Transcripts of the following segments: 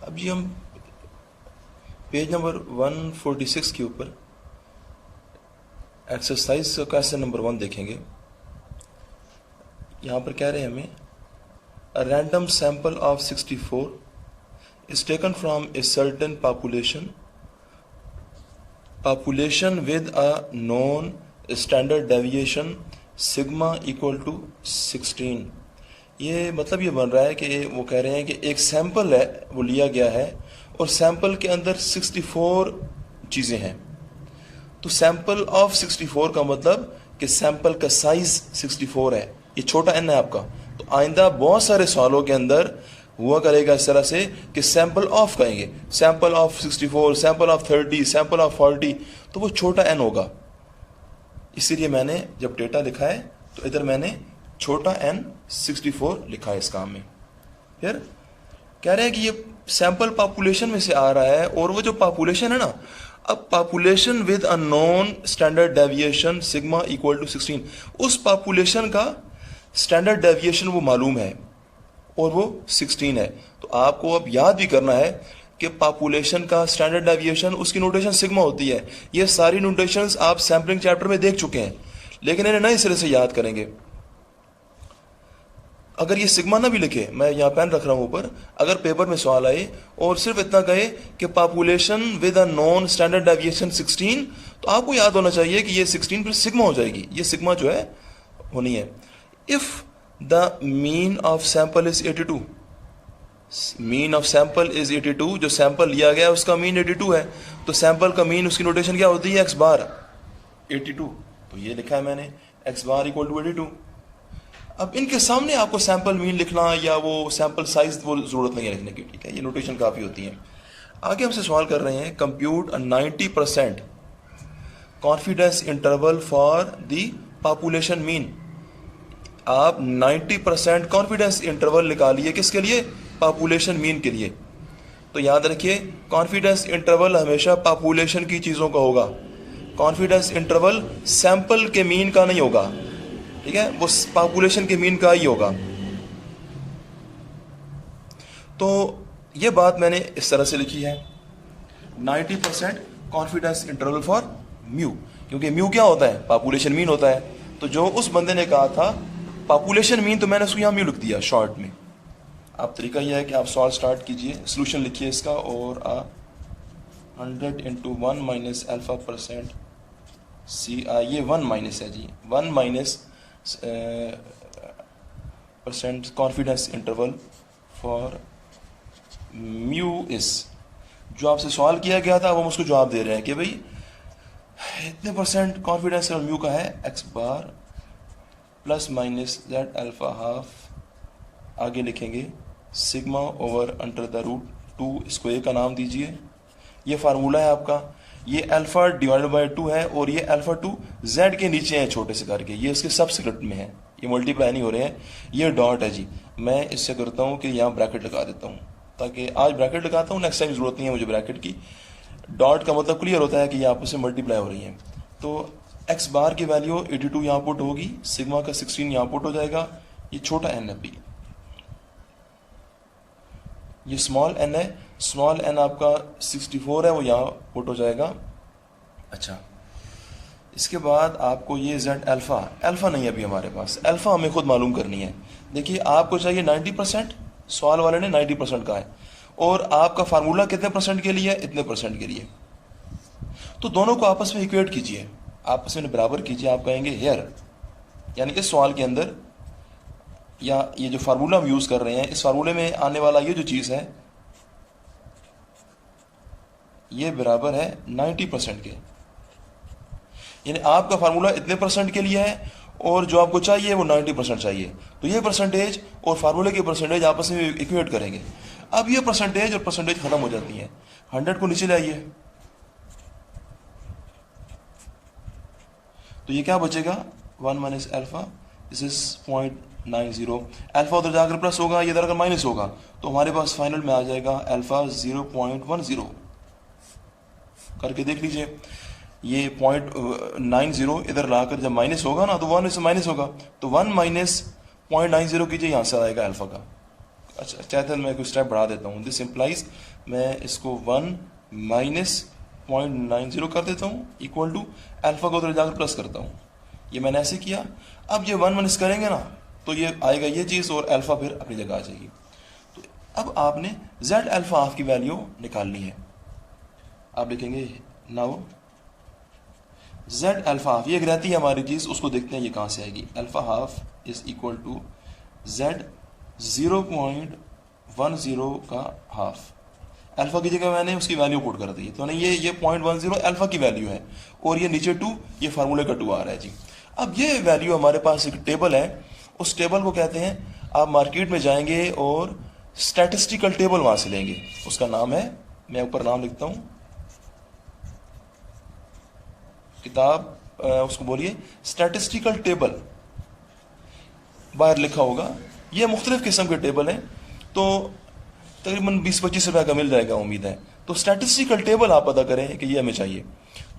अब जी हम page number 146 के ऊपर एक्सरसाइज का क्वेश्चन नंबर 1 देखेंगे। यहाँ पर कह रहे हैं हमें a random sample of 64 is taken from a certain population with a known standard deviation sigma equal to 16। ये मतलब ये बन रहा है कि वो कह रहे हैं कि एक सैंपल है वो लिया गया है और सैंपल के अंदर 64 चीज़ें हैं। तो सैंपल ऑफ 64 का मतलब कि सैंपल का साइज 64 है, ये छोटा एन है आपका। तो आइंदा बहुत सारे सवालों के अंदर हुआ करेगा इस तरह से कि सैंपल ऑफ कहेंगे, sample of 64, sample of 30, sample of 40, तो वो छोटा एन होगा। इसीलिए मैंने जब डेटा लिखा है तो इधर मैंने छोटा एन 64 लिखा है इस काम में। फिर कह रहे हैं कि ये सैंपल पॉपुलेशन में से आ रहा है और वो जो पॉपुलेशन है ना, अब population with a known standard deviation sigma equal to 16, उस पॉपुलेशन का स्टैंडर्ड डेविएशन वो मालूम है और वो 16 है। तो आपको अब याद भी करना है कि पॉपुलेशन का स्टैंडर्ड डेविएशन उसकी नोटेशन सिग्मा होती है। ये सारी नोटेशंस आप सैम्पलिंग चैप्टर में देख चुके हैं, लेकिन इन्हें नए सिरे से याद करेंगे। अगर ये सिग्मा ना भी लिखे, मैं यहाँ पेन रख रहा हूँ ऊपर, अगर पेपर में सवाल आए और सिर्फ इतना कहे कि population with a known standard deviation 16, तो आपको याद होना चाहिए कि ये 16 फिर सिग्मा हो जाएगी। ये सिग्मा जो है होनी है। If the mean of sample is 82, mean of sample is 82, जो सैंपल लिया गया है उसका मीन 82 है, तो सैंपल का मीन उसकी नोटेशन क्या होती है, एक्स बार 82। तो ये लिखा है मैंने एक्स बार इक्वल टू 82। अब इनके सामने आपको सैंपल मीन लिखना या वो सैंपल साइज वो जरूरत नहीं है लिखने की, ठीक है, ये नोटेशन काफ़ी होती है। आगे हमसे सवाल कर रहे हैं compute 90% confidence interval for the population mean. आप 90% कॉन्फिडेंस इंटरवल निकालिए, किसके लिए, पॉपुलेशन मीन के लिए। तो याद रखिए कॉन्फिडेंस इंटरवल हमेशा पॉपुलेशन की चीज़ों का होगा, कॉन्फिडेंस इंटरवल सैंपल के मीन का नहीं होगा, ठीक है, वो पॉपुलेशन के मीन का ही होगा। तो ये बात मैंने इस तरह से लिखी है 90% कॉन्फिडेंस इंटरवल फॉर म्यू, क्योंकि म्यू क्या होता है, पॉपुलेशन मीन होता है। तो जो उस बंदे ने कहा था पॉपुलेशन मीन, तो मैंने उसको यहाँ म्यू लिख दिया शॉर्ट में। आप तरीका यह है कि आप सॉल्व स्टार्ट कीजिए, सोल्यूशन लिखिए इसका, और 100 × 1 माइनस अल्फा परसेंट सी, ये 1 माइनस है जी, 1 minus percent confidence interval for mu इस, जो आपसे सवाल किया गया था वो हम उसको जवाब दे रहे हैं कि भाई इतने परसेंट कॉन्फिडेंस इंटरवल म्यू का है, x bar plus minus z alpha half, आगे लिखेंगे sigma over under the root 2, इसको ए का नाम दीजिए। ये फार्मूला है आपका, ये अल्फा डिवाइडेड बाय 2 है और ये अल्फा 2 जेड के नीचे है छोटे से करके, ये इसके सबस्क्रिप्ट में है, ये मल्टीप्लाई नहीं हो रहे हैं। ये डॉट है जी, मैं इससे करता हूँ कि यहाँ ब्रैकेट लगा देता हूँ, ताकि आज ब्रैकेट लगाता हूँ, नेक्स्ट टाइम जरूरत नहीं है मुझे ब्रैकेट की। डॉट का मतलब क्लियर होता है कि ये आपस में मल्टीप्लाई हो रही है। तो एक्स बार की वैल्यू 82 यहाँ पुट होगी, सिग्मा का 16 यहाँ पुट हो जाएगा, ये छोटा एन है, ये स्मॉल एन है, स्मॉल एन आपका 64 है, वो यहाँ पुट हो जाएगा। अच्छा, इसके बाद आपको ये जेड अल्फा, अल्फा नहीं है अभी हमारे पास, अल्फा हमें खुद मालूम करनी है। देखिए आपको चाहिए 90%, सवाल वाले ने 90% का है, और आपका फार्मूला कितने परसेंट के लिए है, इतने परसेंट के लिए। तो दोनों को आपस में इक्वेट कीजिए, आपस में बराबर कीजिए। आप कहेंगे हेयर, यानी इस सवाल के अंदर या ये जो फार्मूला हम यूज कर रहे हैं, इस फार्मूले में आने वाला ये जो चीज है ये बराबर है 90% के, यानी आपका फार्मूला इतने परसेंट के लिए है और जो आपको चाहिए वो 90% चाहिए। तो ये परसेंटेज और फार्मूले की परसेंटेज आपस में इक्वेट करेंगे। अब ये परसेंटेज और परसेंटेज खत्म हो जाती है, 100 को नीचे लाइए, तो ये क्या बचेगा, 1 minus alpha, this is 0.90, alpha उधर जाकर प्लस होगा, ये इधर अगर माइनस होगा, तो हमारे पास फाइनल में आ जाएगा अल्फा 0.10। करके देख लीजिए, ये 0.90 इधर लाकर जब माइनस होगा ना, तो 1 से माइनस होगा, तो 1 माइनस 0.90 कीजिए, यहाँ से आएगा अल्फा का, अच्छा चाहते हैं मैं कुछ स्टेप बढ़ा देता हूँ। दिस इम्प्लाइज मैं इसको 1 माइनस 0.90 कर देता हूँ इक्वल टू अल्फा को उधर जाकर प्लस करता हूँ। ये मैंने ऐसे किया। अब ये 1 1 करेंगे ना तो ये आएगा ये चीज़ और अल्फा फिर अपनी जगह आ जाएगी। तो अब आपने जेड अल्फा हाफ की वैल्यू निकालनी है। आप लिखेंगे नाउ जेड अल्फा हाफ, ये एक रहती है हमारी चीज़, उसको देखते हैं ये कहाँ से आएगी। Alpha half is equal to z 0.10 का हाफ। अल्फा की जगह मैंने उसकी वैल्यू पुट कर दी, तो नहीं ये 0.10 अल्फा की वैल्यू है और ये नीचे 2, ये फार्मूले का 2 आ रहा है जी। अब ये वैल्यू हमारे पास एक टेबल है, उस टेबल को कहते हैं, आप मार्केट में जाएंगे और स्टैटिस्टिकल टेबल वहां से लेंगे, उसका नाम है, मैं ऊपर नाम लिखता हूं, किताब उसको बोलिए स्टैटिस्टिकल टेबल, बाहर लिखा होगा। ये मुख्तलिफ किस्म के टेबल हैं, तो तकरीबन 20-25 रुपए का मिल जाएगा उम्मीद है। तो स्टैटिस्टिकल टेबल आप पता करें कि ये हमें चाहिए,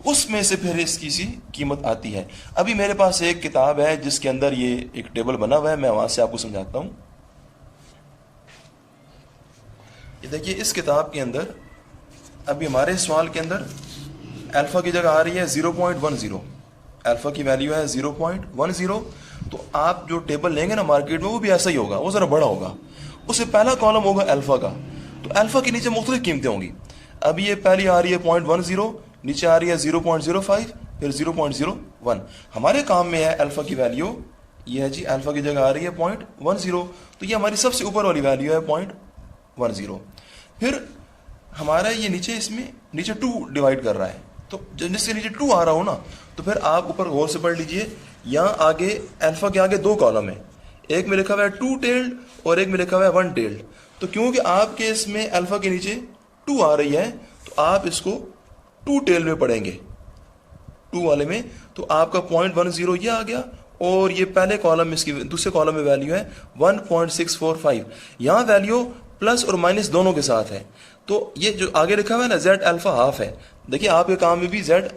उसमें से फिर इसकी सी कीमत आती है। अभी मेरे पास एक किताब है जिसके अंदर ये एक टेबल बना हुआ है, मैं वहां से आपको समझाता हूं। ये देखिए इस किताब के अंदर अभी हमारे सवाल के अंदर अल्फा की जगह आ रही है 0.10, अल्फा की वैल्यू है 0.10। तो आप जो टेबल लेंगे ना मार्केट में वो भी ऐसा ही होगा, वो ज़रा बड़ा होगा, उससे पहला कॉलम होगा अल्फा का, तो अल्फा के नीचे मुख्तलिफ कीमतें होंगी। अभी ये पहली आ रही है 0.10, नीचे आ रही है 0.05, फिर 0.01। हमारे काम में है अल्फा की वैल्यू, ये है जी, अल्फा की जगह आ रही है 0.10, तो ये हमारी सबसे ऊपर वाली वैल्यू है 0.10। फिर हमारा ये नीचे, इसमें नीचे 2 डिवाइड कर रहा है, तो जिसके नीचे 2 आ रहा हो ना, तो फिर आप ऊपर गौर से पढ़ लीजिए, यहाँ आगे अल्फा के आगे 2 कॉलम है, एक में लिखा हुआ है 2 टेल्ड और एक में लिखा हुआ है 1 टेल्ड। तो क्योंकि आपके इसमें अल्फा के नीचे 2 आ रही है, तो आप इसको 2 टेल्ड में पढ़ेंगे, 2 वाले में, तो आपका 0.10 ये आ गया, और ये पहले कॉलम में, इसकी दूसरे कॉलम में वैल्यू है 1.645। यहाँ वैल्यू प्लस और माइनस दोनों के साथ है, तो ये जो आगे लिखा हुआ है ना जेड अल्फा हाफ है, देखिए आपके काम में भी जेड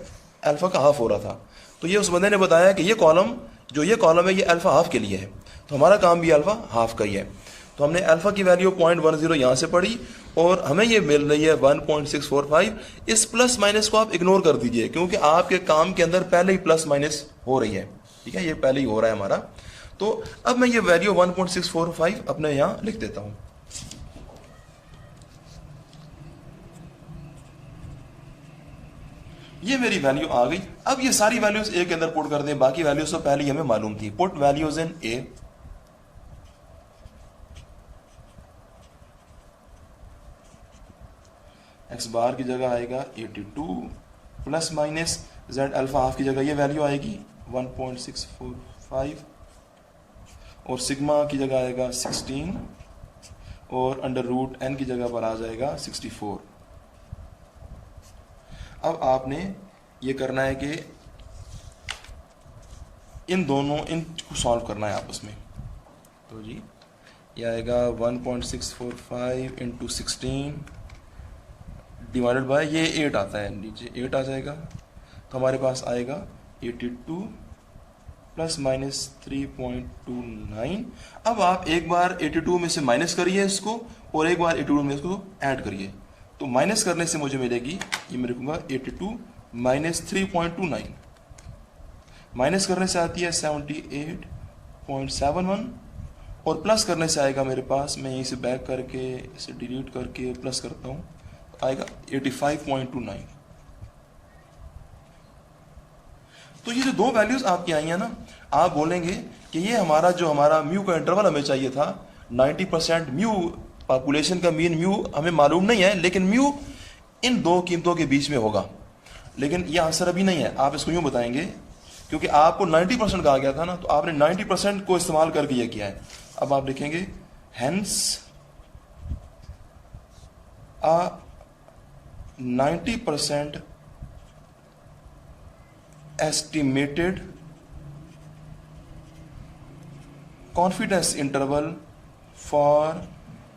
अल्फा का हाफ हो रहा था, तो ये उस बंदे ने बताया कि ये कॉलम, जो ये कॉलम है ये अल्फा हाफ के लिए है, तो हमारा काम भी अल्फा हाफ का ही है। तो हमने अल्फा की वैल्यू 0.10 यहाँ से पढ़ी और हमें ये मिल रही है 1.645। इस प्लस माइनस को आप इग्नोर कर दीजिए, क्योंकि आपके काम के अंदर पहले ही प्लस माइनस हो रही है, ठीक है, ये पहले ही हो रहा है हमारा। तो अब मैं ये वैल्यू 1.645 अपने यहाँ लिख देता हूँ। ये मेरी वैल्यू आ गई। अब ये सारी वैल्यूज ए के अंदर पुट कर दें, बाकी वैल्यूज तो पहले ही हमें मालूम थी। Put values in a, x bar की जगह आएगा 82 plus minus z alpha half की जगह ये वैल्यू आएगी 1.645 और सिग्मा की जगह आएगा 16 और अंडर रूट एन की जगह पर आ जाएगा 64। अब आपने ये करना है कि इन दोनों इनको सॉल्व करना है आपस में। तो जी ये आएगा 1.645 इंटू 16 डिवाइडेड बाय ये 8 आता है, नीचे 8 आ जाएगा, तो हमारे पास आएगा 82 प्लस माइनस 3.29। अब आप एक बार 82 में से माइनस करिए इसको और एक बार 82 में इसको ऐड करिए, तो माइनस करने से मुझे मिलेगी, ये मैं लिखूंगा 82 माइनस 3.29, माइनस करने से आती है 78.71 और प्लस करने से आएगा मेरे पास, मैं यहीं से बैक करके इसे डिलीट करके प्लस करता हूँ, आएगा 85.29। तो ये जो 2 वैल्यूज आपकी आई हैं ना, आप बोलेंगे कि ये हमारा जो हमारा म्यू का इंटरवल हमें चाहिए था 90%, म्यू पॉपुलेशन का मीन म्यू हमें मालूम नहीं है, लेकिन म्यू इन 2 कीमतों के बीच में होगा। लेकिन ये आंसर अभी नहीं है, आप इसको यूं बताएंगे, क्योंकि आपको 90% कहा गया था ना, तो आपने 90% को इस्तेमाल करके ये किया है। अब आप लिखेंगे hence a 90% estimated confidence interval for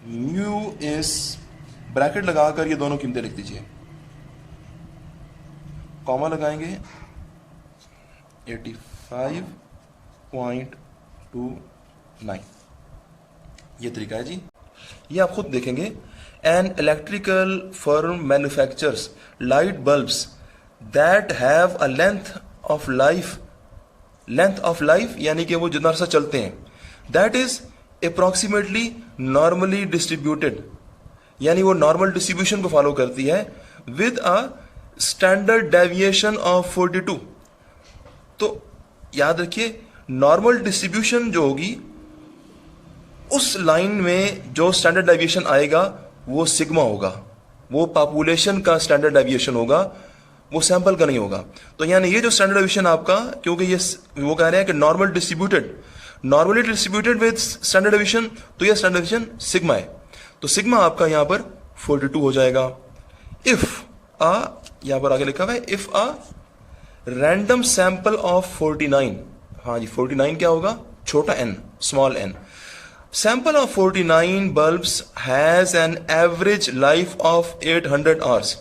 mu is, bracket लगाकर ये दोनों कीमतें लिख दीजिए, कॉमा लगाएंगे 85.29। ये तरीका है जी। ये आप खुद देखेंगे। An electrical firm manufactures light bulbs that have a length of life यानी कि वो जितना अरसा चलते हैं, that is approximately normally distributed, यानी वो नॉर्मल डिस्ट्रीब्यूशन को फॉलो करती है, with a standard deviation of 42। तो याद रखिए, नॉर्मल डिस्ट्रीब्यूशन जो होगी उस लाइन में जो स्टैंडर्ड डेविएशन आएगा वो सिग्मा होगा, वो पॉपुलेशन का स्टैंडर्ड डेविएशन होगा, वो सैंपल का नहीं होगा। तो यानी ये जो स्टैंडर्ड डेविएशन आपका, क्योंकि ये वो कह रहे हैं कि normally distributed with standard deviation, तो ये स्टैंडर्ड डेविएशन सिग्मा है। तो सिग्मा आपका यहां पर 42 हो जाएगा। इफ आ, यहां पर आगे लिखा हुआ है, if a random sample of 49, हाँ जी 49 क्या होगा, छोटा n, small n, sample of 49 bulbs has an average life of 800 hours.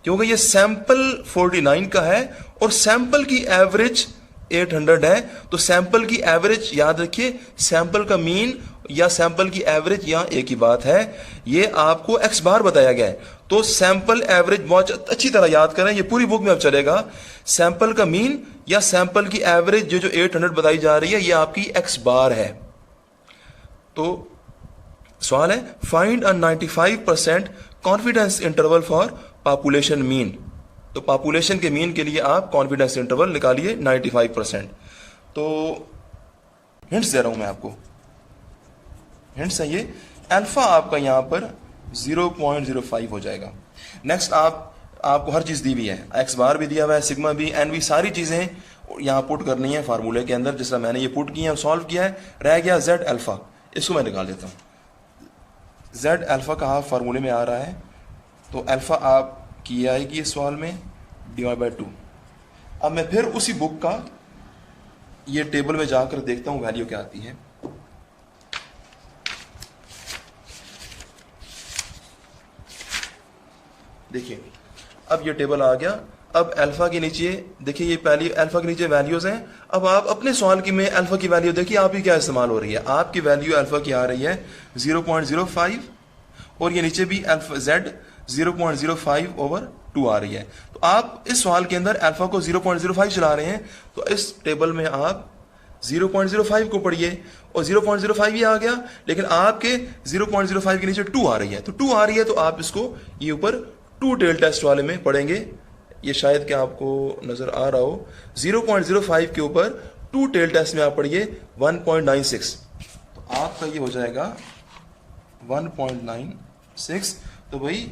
क्योंकि ये सैंपल 49 का है और सैंपल की एवरेज 800 है, तो सैंपल की एवरेज याद रखिए, सैंपल का मीन या सैंपल की एवरेज यहां एक ही बात है, ये आपको x बार बताया गया है। तो सैंपल एवरेज बहुत अच्छी तरह याद करें, ये पूरी बुक में अब चलेगा। सैंपल का मीन या सैंपल की एवरेज जो 800 बताई जा रही है, ये आपकी x बार है। तो सवाल है, find a 95% confidence interval for population mean. तो पॉपुलेशन के मीन के लिए आप कॉन्फिडेंस इंटरवल निकालिए 95%। तो हिंट्स दे रहा हूं मैं आपको, हिंट्स है ये, अल्फा आपका यहां पर 0.05 हो जाएगा। नेक्स्ट आपको हर चीज दी हुई है, एक्स बार भी दिया हुआ है, सिग्मा भी, एन भी, सारी चीजें यहां पुट करनी है फार्मूले के अंदर। जिस तरह मैंने ये पुट किया, सॉल्व किया है, रह गया जेड अल्फा, इसको मैं निकाल देता हूं। जेड अल्फा का हाफ फार्मूले में आ रहा है, तो अल्फा आप की आएगी इस सवाल में /2। अब मैं फिर उसी बुक का ये टेबल में जाकर देखता हूं वैल्यू क्या आती है। देखिए अब ये टेबल आ गया। अब अल्फा के नीचे देखिए, ये पहली अल्फा के नीचे वैल्यूज हैं। अब आप अपने सवाल की में अल्फा की वैल्यू देखिए आपकी क्या इस्तेमाल हो रही है। आपकी वैल्यू अल्फा की आ रही है 0.05 और ये नीचे भी अल्फा जेड 0.05/2 आ रही है। तो आप इस सवाल के अंदर अल्फा को 0.05 चला रहे हैं, तो इस टेबल में आप 0.05 को पढ़िए और 0.05 ही आ गया, लेकिन आपके 0.05 के नीचे 2 आ रही है। तो 2 आ रही है तो आप इसको ये ऊपर 2 टेल टेस्ट वाले में पढ़ेंगे। ये शायद कि आपको नजर आ रहा हो, 0.05 के ऊपर 2 टेल टेस्ट में आप पढ़िए 1.96, तो आपका ये हो जाएगा 1.96। तो भाई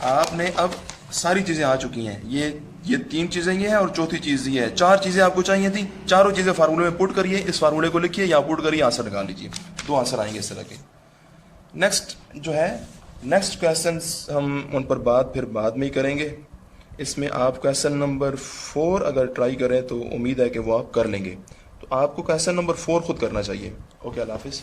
आपने अब सारी चीजें आ चुकी हैं, ये 3 चीजें ये हैं और चौथी चीज ये है। 4 चीजें आपको चाहिए थी, चारों चीजें फार्मूले में पुट करिए, इस फार्मूले को लिखिए, यहाँ पुट करिए, आंसर निकाल लीजिए। 2 आंसर आएंगे इस तरह के। नेक्स्ट जो है, नेक्स्ट क्वेश्चन हम उन पर फिर बाद में ही करेंगे। इसमें आप क्वेश्चन नंबर 4 अगर ट्राई करें तो उम्मीद है कि वो आप कर लेंगे। तो आपको क्वेश्चन नंबर 4 खुद करना चाहिए। ओके, अल्लाह हाफिज़।